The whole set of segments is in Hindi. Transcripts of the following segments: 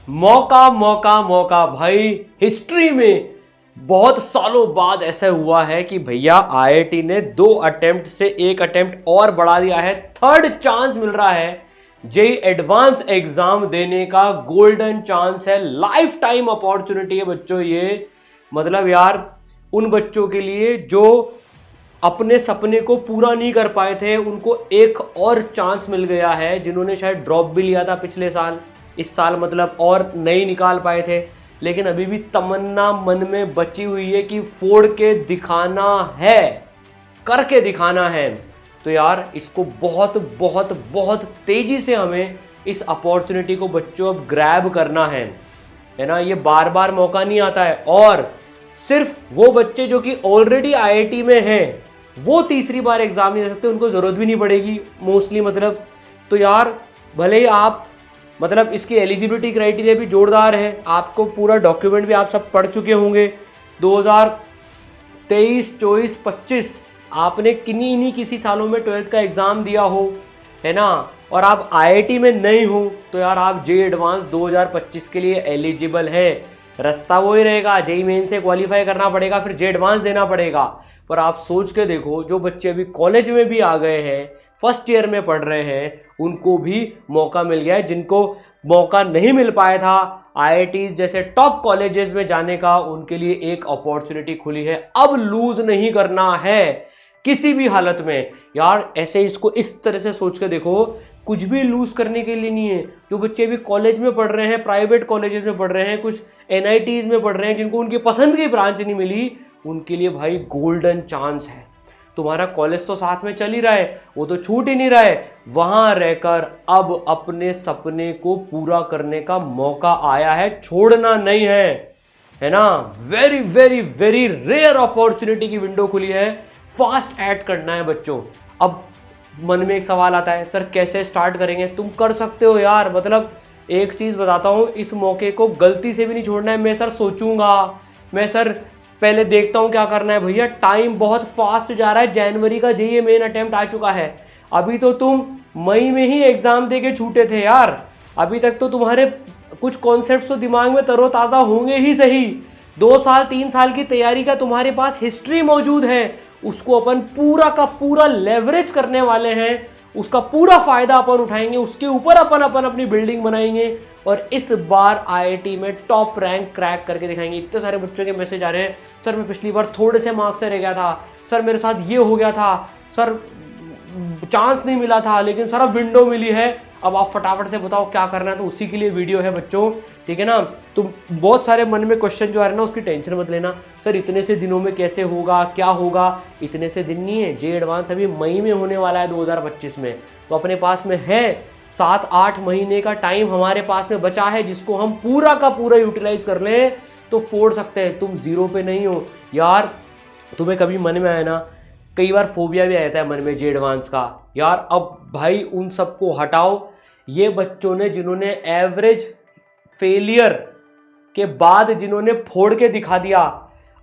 मौका मौका मौका भाई। हिस्ट्री में बहुत सालों बाद ऐसा हुआ है कि भैया आईआईटी ने 2 अटेम्प्ट से 1 अटेम्प्ट और बढ़ा दिया है। थर्ड चांस मिल रहा है। जेई एडवांस एग्जाम देने का गोल्डन चांस है, लाइफ टाइम अपॉर्चुनिटी है बच्चों ये। मतलब यार उन बच्चों के लिए जो अपने सपने को पूरा नहीं कर पाए थे, उनको एक और चांस मिल गया है। जिन्होंने शायद ड्रॉप भी लिया था पिछले साल, इस साल मतलब और नहीं निकाल पाए थे, लेकिन अभी भी तमन्ना मन में बची हुई है कि फोड़ के दिखाना है, करके दिखाना है। तो यार इसको बहुत बहुत बहुत तेजी से हमें इस अपॉर्चुनिटी को बच्चों अब ग्रैब करना है ना। ये बार बार मौका नहीं आता है, और सिर्फ वो बच्चे जो कि ऑलरेडी आईआईटी में हैं वो तीसरी बार एग्जाम नहीं दे सकते, उनको जरूरत भी नहीं पड़ेगी मोस्टली। मतलब तो यार भले ही आप मतलब इसकी एलिजिबिलिटी क्राइटेरिया भी जोरदार है, आपको पूरा डॉक्यूमेंट भी आप सब पढ़ चुके होंगे। 2023, 24, 25 आपने किन्हीं किसी सालों में 12th का एग्जाम दिया हो, है ना, और आप आईआईटी में नहीं हो, तो यार आप जेई एडवांस 2025 के लिए एलिजिबल है। रास्ता वो ही रहेगा, जेई मेन से क्वालिफाई करना पड़ेगा, फिर जेई एडवांस देना पड़ेगा। पर आप सोच के देखो, जो बच्चे अभी कॉलेज में भी आ गए हैं, फर्स्ट ईयर में पढ़ रहे हैं, उनको भी मौका मिल गया है। जिनको मौका नहीं मिल पाया था आईआईटी जैसे टॉप कॉलेजेस में जाने का, उनके लिए एक अपॉर्चुनिटी खुली है। अब लूज नहीं करना है किसी भी हालत में। यार ऐसे इसको इस तरह से सोच के देखो, कुछ भी लूज करने के लिए नहीं है। जो बच्चे भी कॉलेज में पढ़ रहे हैं, प्राइवेट कॉलेजेस में पढ़ रहे हैं, कुछ एनआईटीज में पढ़ रहे हैं, जिनको उनकी पसंद की ब्रांच नहीं मिली, उनके लिए भाई गोल्डन चांस है। तुम्हारा कॉलेज तो साथ में चल ही रहा है, वो तो छूट ही नहीं रहा है। वहां रहकर अब अपने सपने को पूरा करने का मौका आया है, छोड़ना नहीं है ना। Very very very rare opportunity की विंडो खुली है, फास्ट ऐड करना है बच्चों। अब मन में एक सवाल आता है, सर कैसे स्टार्ट करेंगे? तुम कर सकते हो यार। मतलब एक चीज बताता हूं, इस मौके को गलती से भी नहीं छोड़ना है। मैं सर सोचूंगा, मैं सर पहले देखता हूं क्या करना है। भैया टाइम बहुत फास्ट जा रहा है, जनवरी का जेईई मेन अटेम्प्ट आ चुका है। अभी तो तुम मई में ही एग्जाम दे के छूटे थे यार। अभी तक तो तुम्हारे कुछ कॉन्सेप्ट्स तो दिमाग में तरोताजा होंगे ही सही। 2 साल 3 साल की तैयारी का तुम्हारे पास हिस्ट्री मौजूद है, उसको अपन पूरा का पूरा लेवरेज करने वाले हैं, उसका पूरा फायदा अपन उठाएंगे, उसके ऊपर अपन अपनी बिल्डिंग बनाएंगे, और इस बार आईआईटी में टॉप रैंक क्रैक करके दिखाएंगे। इतने सारे बच्चों के मैसेज आ रहे हैं, सर मैं पिछली बार थोड़े से मार्क्स से रह गया था, सर मेरे साथ ये हो गया था, सर चांस नहीं मिला था, लेकिन सर अब विंडो मिली है, अब आप फटाफट से बताओ क्या करना है। तो उसी के लिए वीडियो है बच्चों, ठीक है ना। तो बहुत सारे मन में क्वेश्चन जो आ रहे हैं ना, उसकी टेंशन मत लेना। सर इतने से दिनों में कैसे होगा, क्या होगा? इतने से दिन नहीं है, जेईई एडवांस अभी मई में होने वाला है 2025 में। तो अपने पास में है 7-8 महीने का टाइम हमारे पास में बचा है, जिसको हम पूरा का पूरा यूटिलाइज कर लें तो फोड़ सकते हैं। तुम जीरो पे नहीं हो यार। तुम्हें कभी मन में आया ना, कई बार फोबिया भी आता है मन में जेईई एडवांस का, यार अब भाई उन सबको हटाओ। ये बच्चों ने जिन्होंने एवरेज फेलियर के बाद जिन्होंने फोड़ के दिखा दिया,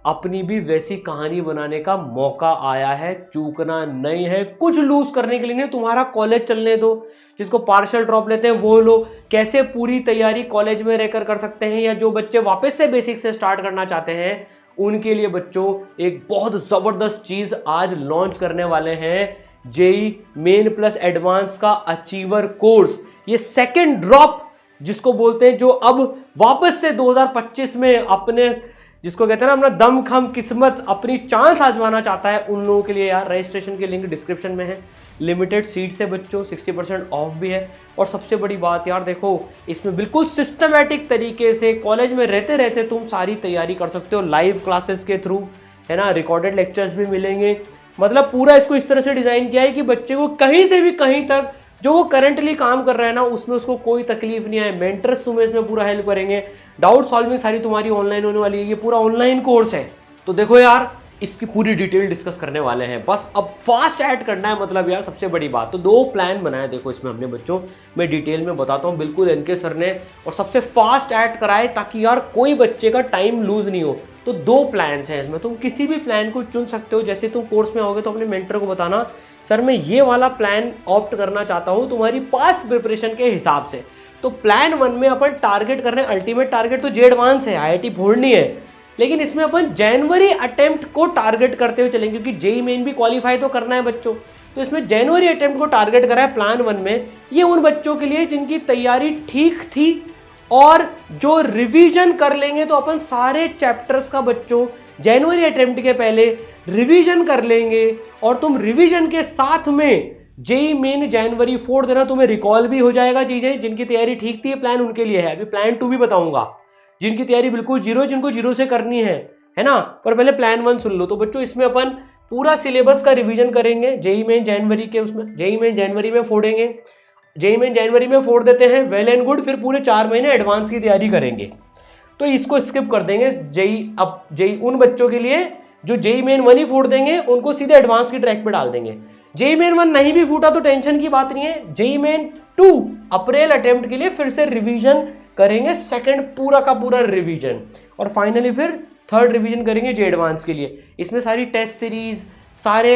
अपनी भी वैसी कहानी बनाने का मौका आया है, चूकना नहीं है। कुछ लूज करने के लिए नहीं, तुम्हारा कॉलेज चलने दो। जिसको पार्शियल ड्रॉप लेते हैं वो लोग कैसे पूरी तैयारी कॉलेज में रहकर कर सकते हैं, या जो बच्चे वापस से बेसिक से स्टार्ट करना चाहते हैं, उनके लिए बच्चों एक बहुत जबरदस्त चीज आज लॉन्च करने वाले हैं, जेईई मेन प्लस एडवांस का अचीवर कोर्स। ये सेकंड ड्रॉप जिसको बोलते हैं, जो अब वापस से 2025 में अपने, जिसको कहते हैं ना, अपना दम खम किस्मत, अपनी चांस आजमाना चाहता है, उन लोगों के लिए यार रजिस्ट्रेशन की लिंक डिस्क्रिप्शन में है। लिमिटेड सीट्स है बच्चों, 60% ऑफ भी है। और सबसे बड़ी बात यार देखो, इसमें बिल्कुल सिस्टमैटिक तरीके से कॉलेज में रहते रहते तुम सारी तैयारी कर सकते हो, लाइव क्लासेस के थ्रू, है ना। रिकॉर्डेड लेक्चर्स भी मिलेंगे। मतलब पूरा इसको इस तरह से डिजाइन किया है कि बच्चे को कहीं से भी कहीं तक जो वो करंटली काम कर रहा है ना, उसमें उसको कोई तकलीफ नहीं आए। मेंटर्स तुम्हें इसमें पूरा हेल्प करेंगे, डाउट सॉल्विंग सारी तुम्हारी ऑनलाइन होने वाली है। ये पूरा ऑनलाइन कोर्स है। तो देखो यार, इसकी पूरी डिटेल डिस्कस करने वाले हैं। बस अब फास्ट ऐड करना है, मतलब यार सबसे बड़ी बात। तो 2 प्लान बनाए देखो इसमें हमने बच्चों, मैं डिटेल में बताता हूँ बिल्कुल एनके सर ने, और सबसे फास्ट ऐड कराए ताकि यार कोई बच्चे का टाइम लूज नहीं हो। तो 2 प्लान्स हैं इसमें, तुम किसी भी प्लान को चुन सकते हो। जैसे तुम कोर्स में आओगे तो अपने मेंटर को बताना, सर मैं ये वाला प्लान ऑप्ट करना चाहता हूँ तुम्हारी पास्ट प्रिपरेशन के हिसाब से। तो प्लान 1 में अपन टारगेट कर रहे हैं, अल्टीमेट टारगेट तो जे एडवांस है, IIT फोड़नी है, लेकिन इसमें अपन जनवरी अटेम्प्ट को टारगेट करते हुए चलेंगे, क्योंकि जेई मेन भी क्वालिफाई तो करना है बच्चों। तो इसमें जनवरी अटेम्प्ट को टारगेट करा है प्लान 1 में। ये उन बच्चों के लिए जिनकी तैयारी ठीक थी और जो रिवीजन कर लेंगे, तो अपन सारे चैप्टर्स का बच्चों जनवरी अटेम्प्ट के पहले रिवीजन कर लेंगे, और तुम रिवीजन के साथ में जेई मेन जनवरी 4 देना, तुम्हें रिकॉल भी हो जाएगा चीजें। जिनकी तैयारी ठीक थी प्लान उनके लिए है, अभी प्लान 2 भी बताऊंगा। जिनकी तैयारी बिल्कुल जीरो, जिनको जीरो से करनी है ना, पर पहले प्लान 1 सुन लो। तो बच्चों इसमें अपन पूरा सिलेबस का रिवीजन करेंगे जेई मेन जनवरी के, उसमें जेई मेन जनवरी में फोड़ेंगे, जेई मेन जनवरी में फोड़ देते हैं, वेल एंड गुड। फिर पूरे 4 महीने एडवांस की तैयारी करेंगे, तो इसको स्किप कर देंगे। जेई उन बच्चों के लिए जो जेई मेन 1 ही फोड़ देंगे, उनको सीधे एडवांस की ट्रैक पे डाल देंगे। जेई मेन 1 नहीं भी फूटा तो टेंशन की बात नहीं है, जेई मेन 2 अप्रैल अटेम्प्ट के लिए फिर से रिवीजन करेंगे, सेकंड पूरा का पूरा रिवीजन, और फाइनली फिर थर्ड रिवीजन करेंगे जे एडवांस के लिए। इसमें सारी टेस्ट सीरीज, सारे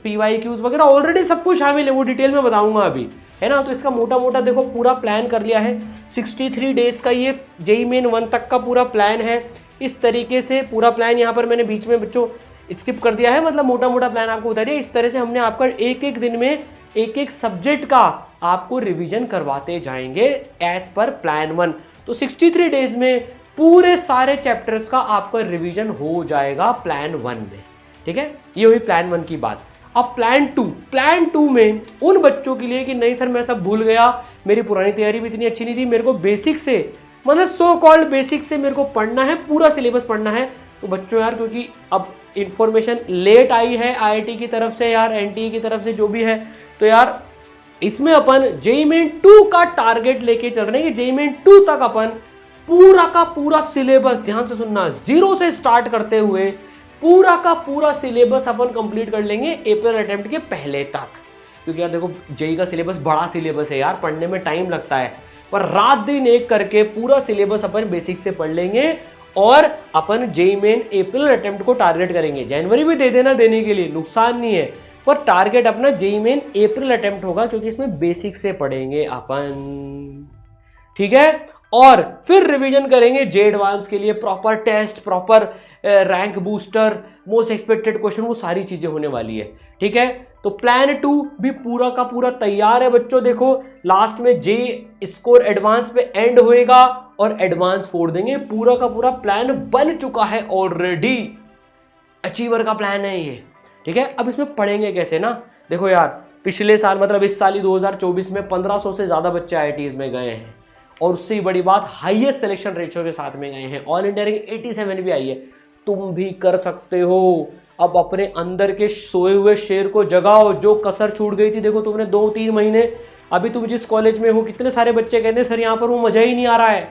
PYQs वगैरह ऑलरेडी सब कुछ शामिल है, वो डिटेल में बताऊंगा अभी, है ना। तो इसका मोटा मोटा देखो पूरा प्लान कर लिया है। 63 डेज का ये जेई मेन 1 तक का पूरा प्लान है। इस तरीके से पूरा प्लान यहाँ पर मैंने बीच में बच्चों स्किप कर दिया है, मतलब मोटा मोटा प्लान आपको बता दिया। इस तरह से हमने आपका एक एक दिन में एक एक सब्जेक्ट का आपको रिवीजन करवाते जाएंगे एज पर प्लान 1। तो 63 डेज में पूरे सारे चैप्टर्स का आपका रिवीजन हो जाएगा प्लान 1 में, ठीक है। ये हुई प्लान 1 की बात। अब प्लान 2 में उन बच्चों के लिए कि नहीं सर मैं सब भूल गया, मेरी पुरानी तैयारी भी इतनी अच्छी नहीं थी, मेरे को बेसिक से, मतलब सो कॉल्ड बेसिक से मेरे को पढ़ना है, पूरा सिलेबस पढ़ना है। तो बच्चों यार, क्योंकि अब इंफॉर्मेशन लेट आई है IIT की तरफ से यार, NTE की तरफ से, जो भी है, तो यार इसमें अपन जेई मेन 2 का टारगेट लेके चल रहे हैं कि जेई मेन 2 तक अपन पूरा का पूरा सिलेबस, ध्यान से सुनना, जीरो से स्टार्ट करते हुए पूरा का पूरा सिलेबस अपन कंप्लीट कर लेंगे अप्रैल अटेम्प्ट के पहले तक। क्योंकि यार देखो जेई का सिलेबस बड़ा सिलेबस है यार, पढ़ने में टाइम लगता है, पर रात दिन एक करके पूरा सिलेबस अपन बेसिक से पढ़ लेंगे, और अपन जेई मेन अप्रैल अटेम्प्ट को टारगेट करेंगे। जनवरी भी दे देना, देने के लिए नुकसान नहीं है, पर टारगेट अपना जेई मेन अप्रैल अटेम्प्ट होगा, क्योंकि इसमें बेसिक से पढ़ेंगे अपन, ठीक है। और फिर रिवीजन करेंगे जे एडवांस के लिए, proper test, proper rank booster, most expected question, वो सारी चीजें होने वाली है, ठीक है। तो प्लान 2 भी पूरा का पूरा तैयार है बच्चों। देखो लास्ट में जे स्कोर एडवांस पे एंड होएगा और एडवांस फोड़ देंगे। पूरा का पूरा प्लान बन चुका है ऑलरेडी, अचीवर का प्लान है ये, ठीक है। अब इसमें पढ़ेंगे कैसे ना, देखो यार पिछले साल, मतलब इस साल ही 2024 में 1500 से ज्यादा बच्चे IITs में गए हैं, और उससे बड़ी बात हाईएस्ट सिलेक्शन रेशियो के साथ में गए हैं। ऑल इंडिया रैंक 87 भी आई है। तुम भी कर सकते हो। अब अपने अंदर के सोए हुए शेर को जगाओ, जो कसर छूट गई थी। देखो तुमने 2-3 महीने, अभी तुम जिस कॉलेज में हो, कितने सारे बच्चे कहते हैं सर यहाँ पर वो मजा ही नहीं आ रहा है,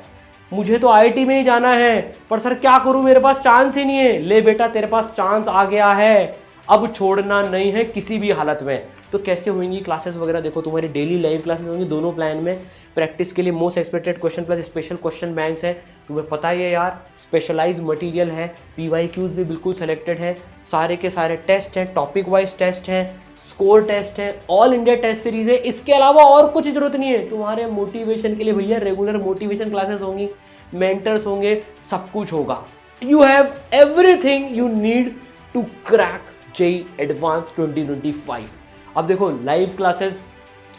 मुझे तो IIT में ही जाना है, पर सर क्या करूं, मेरे पास चांस ही नहीं है। ले बेटा, तेरे पास चांस आ गया है, अब छोड़ना नहीं है किसी भी हालत में। तो कैसे होंगी क्लासेस वगैरह, देखो तुम्हारी डेली लाइव क्लासेस होंगी दोनों प्लान में। प्रैक्टिस के लिए most expected question plus special question banks है, तुम्हें पता ही है यार, स्पेशलाइज मटेरियल है, PYQs भी बिल्कुल सेलेक्टेड है, सारे के सारे टेस्ट हैं, टॉपिक वाइज टेस्ट हैं, स्कोर टेस्ट है, ऑल इंडिया टेस्ट सीरीज है। इसके अलावा और कुछ जरूरत नहीं है तुम्हारे मोटिवेशन के लिए भैया। रेगुलर मोटिवेशन क्लासेस होंगी, मेंटर्स होंगे, सब कुछ होगा। You have everything you need to crack JEE advance 2025। अब देखो लाइव क्लासेस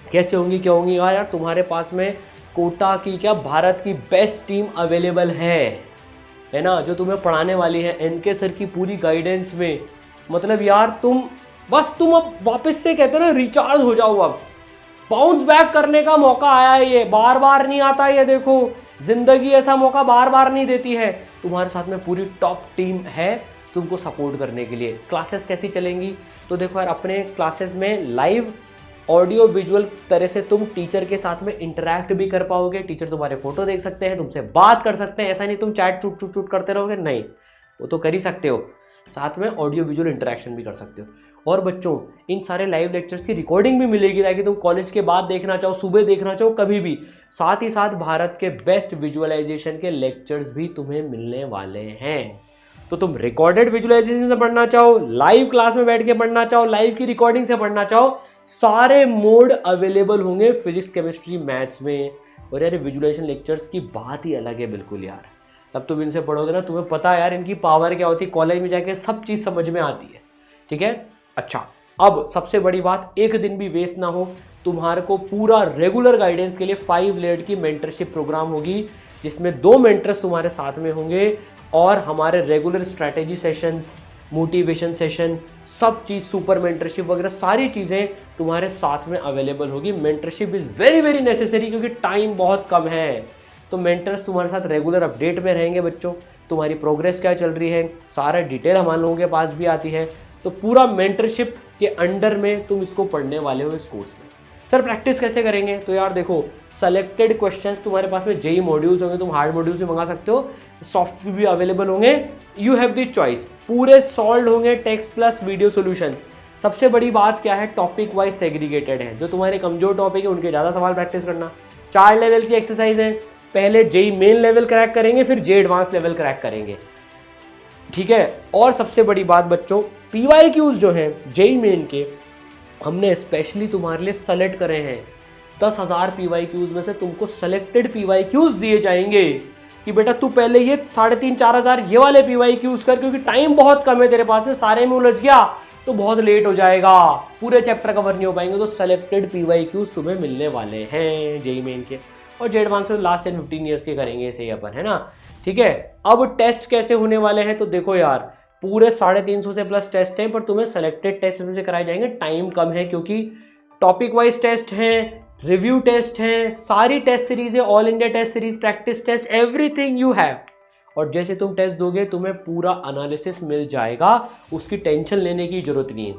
कैसे होंगी, क्या होंगी यार, तुम्हारे पास में कोटा की क्या, भारत की बेस्ट टीम अवेलेबल है ना, जो तुम्हें पढ़ाने वाली है NK सर की पूरी गाइडेंस में। मतलब यार तुम अब वापस से कहते हैं ना, रिचार्ज हो जाओ, अब बाउंस बैक करने का मौका आया है। ये बार बार नहीं आता, ये देखो जिंदगी ऐसा मौका बार बार नहीं देती है। तुम्हारे साथ में पूरी टॉप टीम है तुमको सपोर्ट करने के लिए। क्लासेस कैसी चलेंगी, तो देखो यार अपने क्लासेस में लाइव ऑडियो विजुअल तरह से तुम टीचर के साथ में इंटरैक्ट भी कर पाओगे। टीचर तुम्हारे फोटो देख सकते हैं, तुमसे बात कर सकते हैं। ऐसा नहीं तुम चैट चूट करते रहोगे, नहीं, वो तो कर ही सकते हो, साथ में ऑडियो विजुअल इंटरेक्शन भी कर सकते हो। और बच्चों इन सारे लाइव लेक्चर्स की रिकॉर्डिंग भी मिलेगी, ताकि तुम कॉलेज के बाद देखना चाहो, सुबह देखना चाहो, कभी भी। साथ ही साथ भारत के बेस्ट विजुअलाइजेशन के लेक्चर्स भी तुम्हें मिलने वाले हैं। तो तुम रिकॉर्डेड विजुअलाइजेशन से पढ़ना चाहो, लाइव क्लास में बैठ के पढ़ना चाहो, लाइव की रिकॉर्डिंग से पढ़ना चाहो, सारे मोड अवेलेबल होंगे फिजिक्स, केमिस्ट्री, मैथ्स में। और यार विजुअलाइजेशन लेक्चर्स की बात ही अलग है बिल्कुल यार। तब तुम इनसे पढ़ोगे ना, तुम्हें पता है यार इनकी पावर क्या होती है, कॉलेज में जाके सब चीज़ समझ में आती है। ठीक है, अच्छा अब सबसे बड़ी बात, एक दिन भी वेस्ट ना हो, तुम्हारे को पूरा रेगुलर गाइडेंस के लिए 5 लेयर्ड की मेंटरशिप प्रोग्राम होगी, जिसमें 2 मेंटर्स तुम्हारे साथ में होंगे और हमारे regular strategy sessions, motivation session, सब चीज़, सुपर मेंटरशिप वगैरह सारी चीज़ें तुम्हारे साथ में अवेलेबल होगी। Mentorship is very very necessary क्योंकि टाइम बहुत कम है। तो मेंटर्स तुम्हारे साथ रेगुलर अपडेट में रहेंगे बच्चों, तुम्हारी प्रोग्रेस क्या चल रही है सारा डिटेल हमारे लोगों के पास भी आती है। तो पूरा मेंटरशिप के अंडर में तुम इसको पढ़ने वाले हो इस कोर्स में। सर प्रैक्टिस कैसे करेंगे? तो यार देखो, सेलेक्टेड क्वेश्चंस तुम्हारे पास में जेई मॉड्यूल्स होंगे, तुम हार्ड मॉड्यूल्स भी मंगा सकते हो, सॉफ्ट भी अवेलेबल होंगे, यू हैव द चॉइस। पूरे सॉल्व होंगे, टेक्स्ट प्लस वीडियो सॉल्यूशंस। सबसे बड़ी बात क्या है, टॉपिक वाइज सेग्रीगेटेड है, जो तुम्हारे कमजोर टॉपिक है उनके ज़्यादा सवाल प्रैक्टिस करना। 4 लेवल की एक्सरसाइज है, पहले जेई मेन लेवल क्रैक करेंगे, फिर जेई एडवांस लेवल क्रैक करेंगे। ठीक है, और सबसे बड़ी बात बच्चों, पीवाईक्यूज जो हैं जेई मेन के हमने स्पेशली तुम्हारे लिए सेलेक्ट करे हैं। 10,000 पीवाईक्यूज में से तुमको सेलेक्टेड पीवाईक्यूज दिए जाएंगे कि बेटा तू पहले ये 3,500-4,000 ये वाले पीवाईक्यूज कर, क्योंकि टाइम बहुत कम है तेरे पास में, सारे में उलझ गया तो बहुत लेट हो जाएगा, पूरे चैप्टर कवर नहीं हो पाएंगे। तो सेलेक्टेड पीवाईक्यूज तुम्हें मिलने वाले हैं जेई मेन के, और जेई एडवांस लास्ट 10-15 ईयर्स के करेंगे इसे अपन, है ना। ठीक है, अब टेस्ट कैसे होने वाले हैं? तो देखो यार, पूरे 350 से प्लस टेस्ट हैं, पर तुम्हें सेलेक्टेड टेस्ट में कराए जाएंगे। टाइम कम है क्योंकि टॉपिक वाइज टेस्ट हैं, रिव्यू टेस्ट हैं, सारी टेस्ट सीरीज है, all India test series, practice test, everything you have. और जैसे तुम टेस्ट दोगे तुम्हें पूरा एनालिसिस मिल जाएगा, उसकी टेंशन लेने की जरूरत नहीं है।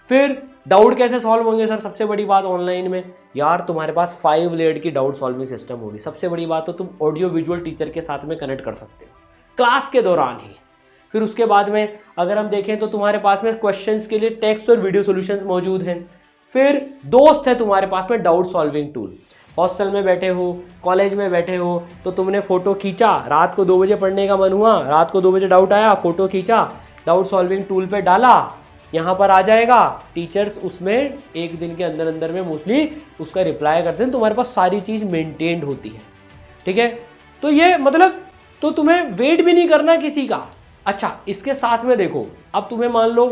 फिर डाउट कैसे सॉल्व होंगे सर? सबसे बड़ी बात ऑनलाइन में यार तुम्हारे पास 5 लेयर्ड की डाउट सॉल्विंग सिस्टम होगी। सबसे बड़ी बात तो तुम ऑडियो विजुअल टीचर के साथ में कनेक्ट कर सकते हो क्लास के दौरान ही। फिर उसके बाद में अगर हम देखें तो तुम्हारे पास में क्वेश्चंस के लिए टेक्स्ट और वीडियो सॉल्यूशंस मौजूद हैं। फिर दोस्त है तुम्हारे पास में डाउट सॉल्विंग टूल। हॉस्टल में बैठे हो, कॉलेज में बैठे हो, तो तुमने फोटो खींचा, रात को 2 बजे पढ़ने का मन हुआ, रात को 2 बजे डाउट आया, फोटो खींचा, डाउट सॉल्विंग टूल पे डाला, यहाँ पर आ जाएगा। टीचर्स उसमें एक दिन के अंदर अंदर में मोस्टली उसका रिप्लाई करते हैं, तुम्हारे पास सारी चीज़ मेंटेन्ड होती है। ठीक है, तो ये मतलब तो तुम्हें वेट भी नहीं करना किसी का। अच्छा, इसके साथ में देखो, अब तुम्हें मान लो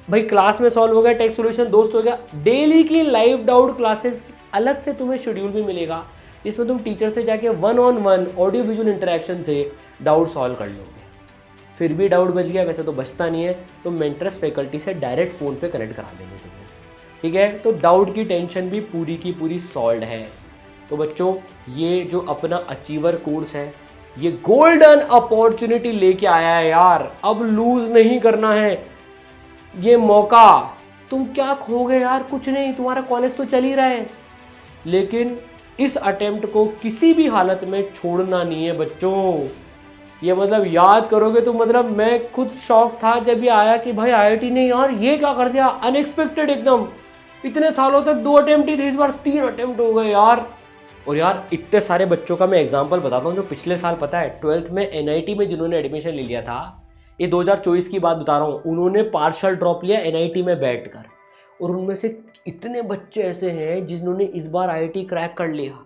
भाई क्लास में सॉल्व हो गया, टेक्स्ट सॉल्यूशन दोस्त हो गया, डेली की लाइव डाउट क्लासेस अलग से तुम्हें शेड्यूल भी मिलेगा, इसमें तुम टीचर से जाके 1-on-1 ऑडियो विजुअल इंटरेक्शन से डाउट सॉल्व कर लोगे। फिर भी डाउट बच गया, वैसे तो बचता नहीं है, तो मेंटर्स फैकल्टी से डायरेक्ट फ़ोन पे कनेक्ट करा देंगे तुम्हें। ठीक है, तो डाउट की टेंशन भी पूरी की पूरी सॉल्व है। तो बच्चों, ये जो अपना अचीवर कोर्स है, ये गोल्डन अपॉर्चुनिटी लेके आया है यार, अब लूज नहीं करना है ये मौका। तुम क्या खोगे यार? कुछ नहीं, तुम्हारा कॉलेज तो चल ही रहा है, लेकिन इस अटेम्प्ट को किसी भी हालत में छोड़ना नहीं है बच्चों। ये मतलब याद करोगे तो मतलब मैं खुद शॉक था जब ये आया कि भाई आईआईटी ने यार ये क्या कर दिया, अनएक्सपेक्टेड एकदम। इतने सालों तक 2 अटेम्प्ट ही थे, इस बार 3 अटेम्प्ट हो गए यार। और यार इतने सारे बच्चों का मैं एग्जांपल बताता हूँ जो पिछले साल, पता है 12th में एनआईटी में जिन्होंने एडमिशन ले लिया था, ये 2024 की बात बता रहा हूँ, उन्होंने पार्शियल ड्रॉप लिया एनआईटी में बैठकर, और उनमें से इतने बच्चे ऐसे हैं जिन्होंने इस बार आईआईटी क्रैक कर लिया,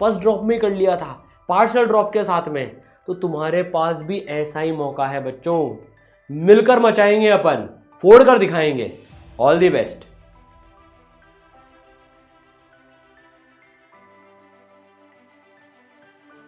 फर्स्ट ड्रॉप में कर लिया था, पार्शियल ड्रॉप के साथ में। तो तुम्हारे पास भी ऐसा ही मौका है बच्चों, मिलकर मचाएंगे अपन, फोड़ कर दिखाएंगे। All the best.